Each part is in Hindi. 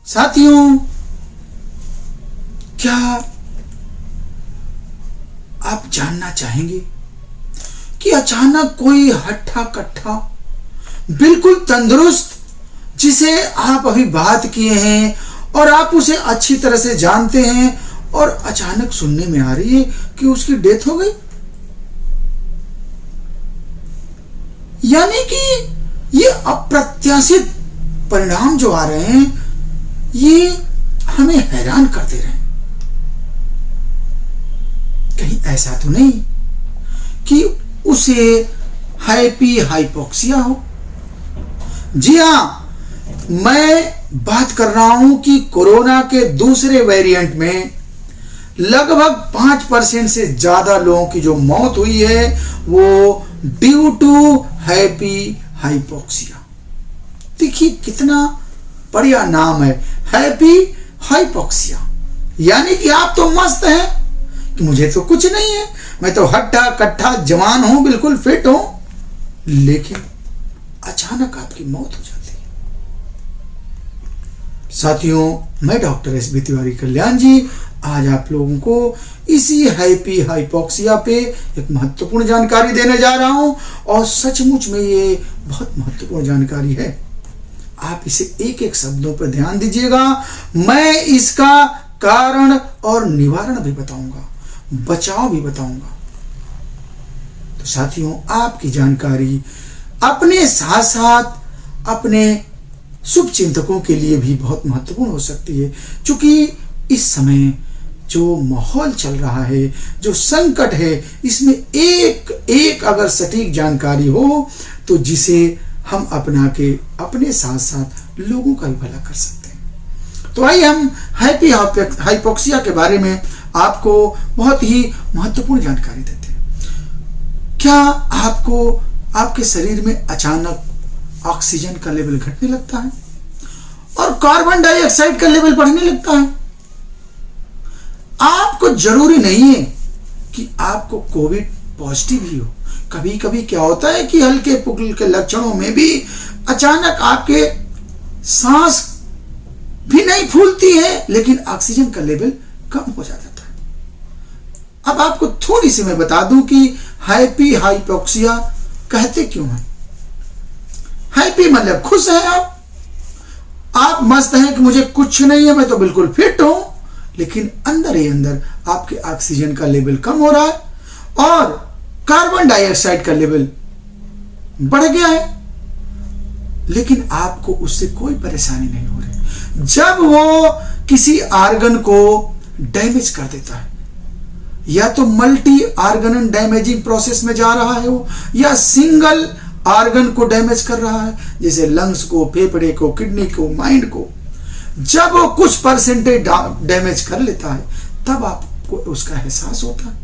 साथियों, क्या आप जानना चाहेंगे कि अचानक कोई हट्ठा कट्ठा बिल्कुल तंदुरुस्त, जिसे आप अभी बात किए हैं और आप उसे अच्छी तरह से जानते हैं, और अचानक सुनने में आ रही है कि उसकी डेथ हो गई। यानी कि ये अप्रत्याशित परिणाम जो आ रहे हैं, ये हमें हैरान कर दे रहे हैं। कहीं ऐसा तो नहीं कि उसे हाइपी हाइपोक्सिया हो? जी हां, मैं बात कर रहा हूं कि कोरोना के दूसरे वेरिएंट में लगभग 5% से ज्यादा लोगों की जो मौत हुई है वो ड्यू टू हैप्पी हाइपोक्सिया। देखिए कितना बढ़िया नाम है, हैप्पी हाइपोक्सिया। यानी कि आप तो मस्त हैं कि मुझे तो कुछ नहीं है, मैं तो हट्टा कट्ठा जवान हूं, बिल्कुल फिट हूं, लेकिन अचानक आपकी मौत हो जाती है। साथियों, मैं डॉक्टर एस.बी. तिवारी कल्याण जी आज आप लोगों को इसी हैप्पी हाइपोक्सिया पे एक महत्वपूर्ण जानकारी देने जा रहा हूं, और सचमुच में ये बहुत महत्वपूर्ण जानकारी है। आप इसे एक एक शब्दों पर ध्यान दीजिएगा। मैं इसका कारण और निवारण भी बताऊंगा, बचाव भी बताऊंगा। तो साथियों, आपकी जानकारी अपने साथ साथ अपने शुभ चिंतकों के लिए भी बहुत महत्वपूर्ण हो सकती है, क्योंकि इस समय जो माहौल चल रहा है, जो संकट है, इसमें एक एक अगर सटीक जानकारी हो तो जिसे हम अपना के अपने साथ साथ लोगों का भी भला कर सकते हैं। तो आइए हम हैप्पी हाइपोक्सिया के बारे में आपको बहुत ही महत्वपूर्ण जानकारी देते हैं। क्या आपको आपके शरीर में अचानक ऑक्सीजन का लेवल घटने लगता है और कार्बन डाइऑक्साइड का लेवल बढ़ने लगता है? आपको जरूरी नहीं है कि आपको कोविड पॉजिटिव ही हो। कभी कभी क्या होता है कि हल्के पुल्के के लक्षणों में भी अचानक आपके सांस भी नहीं फूलती है, लेकिन ऑक्सीजन का लेवल कम हो जाता है। अब आपको थोड़ी सी मैं बता दूं कि हैप्पी हाइपोक्सिया कहते क्यों हैं। हैप्पी मतलब खुश हैं आप मस्त हैं कि मुझे कुछ नहीं है, मैं तो बिल्कुल फिट हूं, लेकिन अंदर ही अंदर आपके ऑक्सीजन का लेवल कम हो रहा है और कार्बन डाइऑक्साइड का लेवल बढ़ गया है, लेकिन आपको उससे कोई परेशानी नहीं हो रही। जब वो किसी आर्गन को डैमेज कर देता है, या तो मल्टी आर्गन डैमेजिंग प्रोसेस में जा रहा है वो, या सिंगल आर्गन को डैमेज कर रहा है, जैसे लंग्स को, फेफड़े को, किडनी को, माइंड को, जब वो कुछ परसेंटेज डैमेज कर लेता है तब आपको उसका एहसास होता है।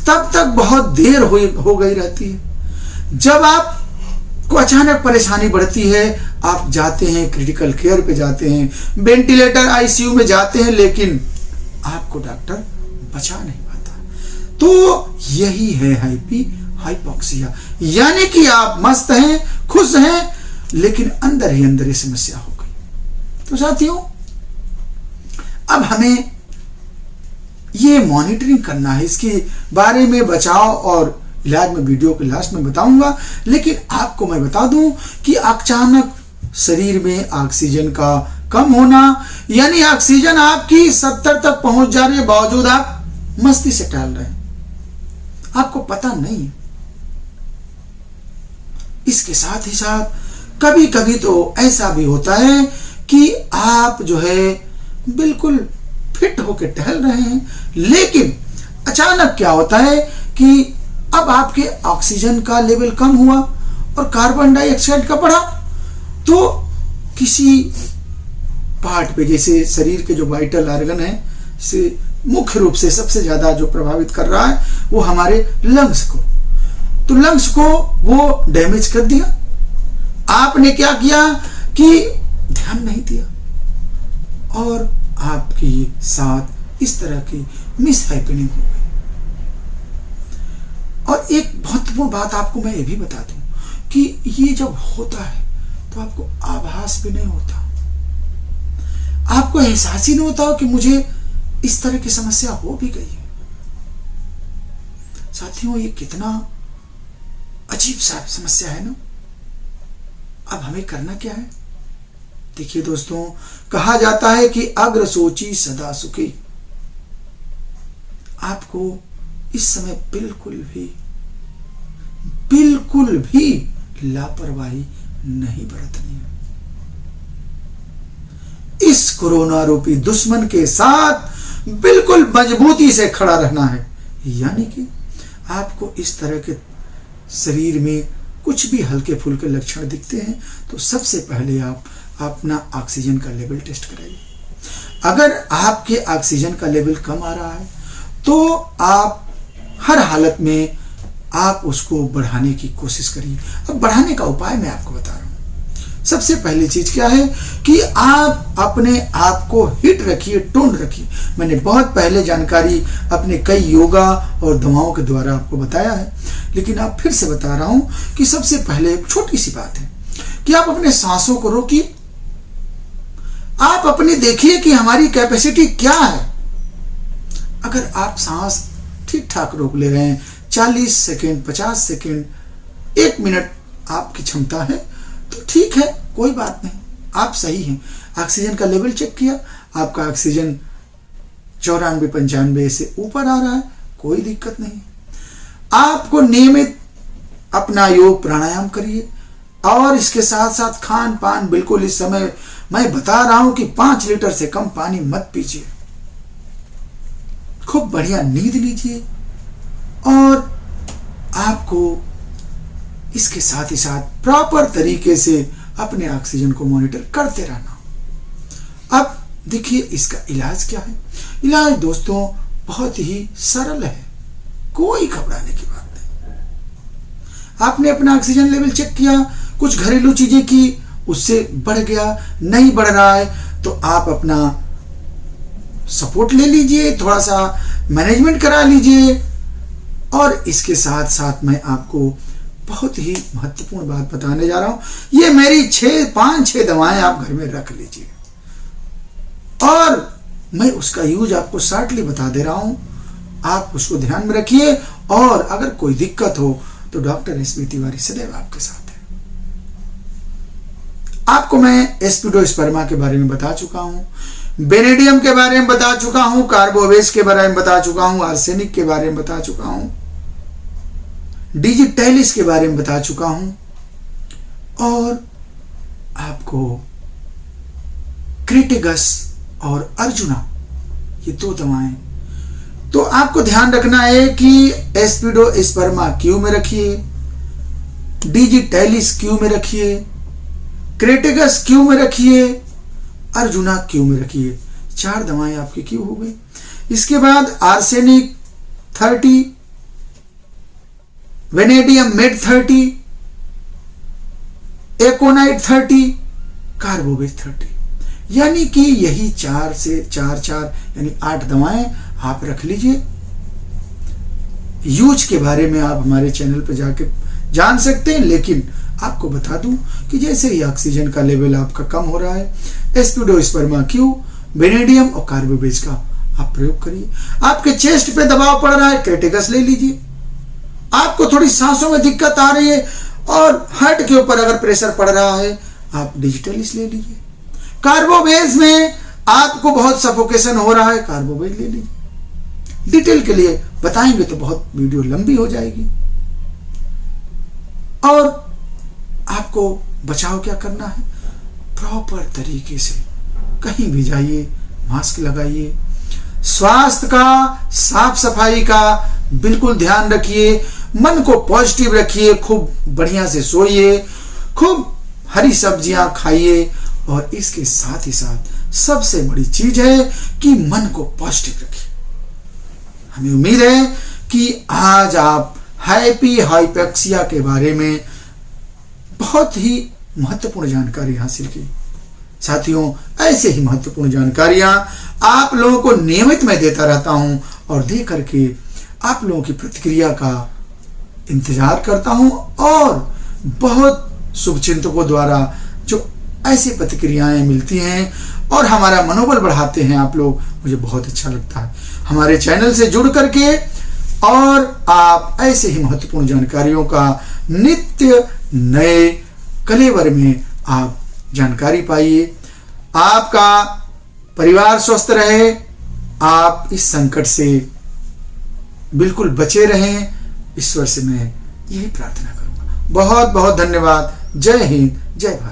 तब तक बहुत देर हो गई रहती है। जब आपको अचानक परेशानी बढ़ती है, आप जाते हैं क्रिटिकल केयर पे जाते हैं, वेंटिलेटर आईसीयू में जाते हैं, लेकिन आपको डॉक्टर बचा नहीं पाता। तो यही है हैप्पी हाइपोक्सिया, यानी कि आप मस्त हैं, खुश हैं, लेकिन अंदर ही अंदर ये समस्या हो गई। तो साथियों, अब हमें ये मॉनिटरिंग करना है, इसके बारे में बचाव और इलाज में वीडियो के लास्ट में बताऊंगा, लेकिन आपको मैं बता दूं कि अचानक शरीर में ऑक्सीजन का कम होना, यानी ऑक्सीजन आपकी 70 तक पहुंच जा रही है, बावजूद आप मस्ती से टहल रहे हैं, आपको पता नहीं। इसके साथ ही साथ कभी कभी तो ऐसा भी होता है कि आप जो है बिल्कुल फिट होकर टहल रहे हैं, लेकिन अचानक क्या होता है कि अब आपके ऑक्सीजन का लेवल कम हुआ और कार्बन डाइऑक्साइड का बढ़ा, तो किसी पार्ट पे, जैसे शरीर के जो वाइटल ऑर्गन है, से मुख्य रूप से सबसे ज्यादा जो प्रभावित कर रहा है वो हमारे लंग्स को, तो लंग्स को वो डैमेज कर दिया। आपने क्या किया कि ध्यान नहीं दिया और आपके साथ इस तरह की मिस हैपनिंग हो गई। और एक महत्वपूर्ण बात आपको मैं ये भी बता दूं कि ये जब होता है तो आपको आभास भी नहीं होता। एहसास ही नहीं होता कि मुझे इस तरह की समस्या हो भी गई है। साथियों, ये कितना अजीब सा समस्या है ना। अब हमें करना क्या है? देखिए दोस्तों, कहा जाता है कि अग्र सोची सदा सुखी। आपको इस समय बिल्कुल भी लापरवाही नहीं बरतनी है। इस कोरोना रूपी दुश्मन के साथ बिल्कुल मजबूती से खड़ा रहना है। यानी कि आपको इस तरह के शरीर में कुछ भी हल्के फुल्के लक्षण दिखते हैं तो सबसे पहले आप अपना ऑक्सीजन का लेवल टेस्ट कराइए। अगर आपके ऑक्सीजन का लेवल कम आ रहा है तो आप हर हालत में आप उसको बढ़ाने की कोशिश करिए। अब बढ़ाने का उपाय मैं आपको बता रहा हूं। सबसे पहली चीज क्या है कि आप अपने आप को हिट रखिए, टोन रखिए। मैंने बहुत पहले जानकारी अपने कई योगा और दवाओं के द्वारा आपको बताया है, लेकिन आप फिर से बता रहा हूं कि सबसे पहले एक छोटी सी बात है कि आप अपने सांसों को रोकिए। आप अपनी देखिए कि हमारी कैपेसिटी क्या है। अगर आप सांस ठीक ठाक रोक ले रहे हैं, 40 सेकेंड, 50 सेकेंड, 1 मिनट आपकी क्षमता है तो ठीक है, कोई बात नहीं, आप सही हैं। ऑक्सीजन का लेवल चेक किया, आपका ऑक्सीजन 94-95 से ऊपर आ रहा है, कोई दिक्कत नहीं। आपको नियमित अपना योग प्राणायाम करिए और इसके साथ साथ खान पान बिल्कुल इस समय मैं बता रहा हूं कि 5 लीटर से कम पानी मत पीजिए। खूब बढ़िया नींद लीजिए और आपको इसके साथ ही साथ प्रॉपर तरीके से अपने ऑक्सीजन को मॉनिटर करते रहना। अब देखिए इसका इलाज क्या है। इलाज दोस्तों बहुत ही सरल है, कोई घबराने की बात नहीं। आपने अपना ऑक्सीजन लेवल चेक किया, कुछ घरेलू चीजें की, उससे बढ़ गया, नहीं बढ़ रहा है तो आप अपना सपोर्ट ले लीजिए, थोड़ा सा मैनेजमेंट करा लीजिए। और इसके साथ साथ मैं आपको बहुत ही महत्वपूर्ण बात बताने जा रहा हूं। ये मेरी 5-6 दवाएं आप घर में रख लीजिए और मैं उसका यूज आपको शॉर्टली बता दे रहा हूं। आप उसको ध्यान में रखिए और अगर कोई दिक्कत हो तो डॉक्टर एसपी तिवारी सदैव आपके साथ है। आपको मैं एस्पिडोस्पर्मा के बारे में बता चुका हूं, बेनेडियम के बारे में बता चुका हूं, कार्बोवेज के बारे में बता चुका हूं, आर्सेनिक के बारे में बता चुका हूं, डिजिटैलिस के बारे में बता चुका हूं और आपको क्रिटिगस और अर्जुना, ये 2 दवाएं। तो आपको ध्यान रखना है कि एस्पिडोस्पर्मा क्यू में रखिए, डिजिटैलिस क्यू में रखिए, क्रिटिगस क्यू में रखिए, अर्जुना क्यू में रखिए। 4 दवाएं आपकी क्यू हो गई। इसके बाद आर्सेनिक 30, वेनेडियम मेड 30, एकोनाइट 30, कार्बोवेज 30, यानी कि यही 4 से 4 यानी 8 दवाएं आप रख लीजिए। यूज के बारे में आप हमारे चैनल पर जाके जान सकते हैं, लेकिन आपको बता दूं कि जैसे ही ऑक्सीजन का लेवल आपका कम हो रहा है, एस्पिडोस्पर्मा क्यू, बेनेडियम और कार्बोवेज का आप प्रयोग करिए। आपके चेस्ट पे दबाव पड़ रहा है, क्रिटिगस ले लीजिए। आपको थोड़ी सांसों में दिक्कत आ रही है और हार्ट के ऊपर अगर प्रेशर पड़ रहा है, आप डिजिटलिस ले लीजिए। कार्बोवेज में आपको बहुत सफोकेशन हो रहा है, कार्बोवेज ले लीजिए। डिटेल के लिए बताएंगे तो बहुत वीडियो लंबी हो जाएगी। और आपको बचाव क्या करना है, प्रॉपर तरीके से कहीं भी जाइए मास्क लगाइए, स्वास्थ्य का, साफ सफाई का बिल्कुल ध्यान रखिए, मन को पॉजिटिव रखिए, खूब बढ़िया से सोइए, खूब हरी सब्जियां खाइए और इसके साथ ही साथ सबसे बड़ी चीज है कि मन को पॉजिटिव रखिए। हमें उम्मीद है कि आज आप हैप्पी हाइपैक्सिया के बारे में बहुत ही महत्वपूर्ण जानकारी हासिल की। साथियों, ऐसे ही महत्वपूर्ण जानकारियां आप लोगों को नियमित मैं देता रहता हूं और दे करके आप लोगों की प्रतिक्रिया का इंतजार करता हूं और बहुत शुभचिंतकों द्वारा जो ऐसी प्रतिक्रियाएं मिलती हैं और हमारा मनोबल बढ़ाते हैं आप लोग, मुझे बहुत अच्छा लगता है। हमारे चैनल से जुड़ करके और आप ऐसे ही महत्वपूर्ण जानकारियों का नित्य नए कलेवर में आप जानकारी पाइए। आपका परिवार स्वस्थ रहे, आप इस संकट से बिल्कुल बचे रहें, ईश्वर से मैं यही प्रार्थना करूंगा। बहुत बहुत धन्यवाद। जय हिंद, जय भारत।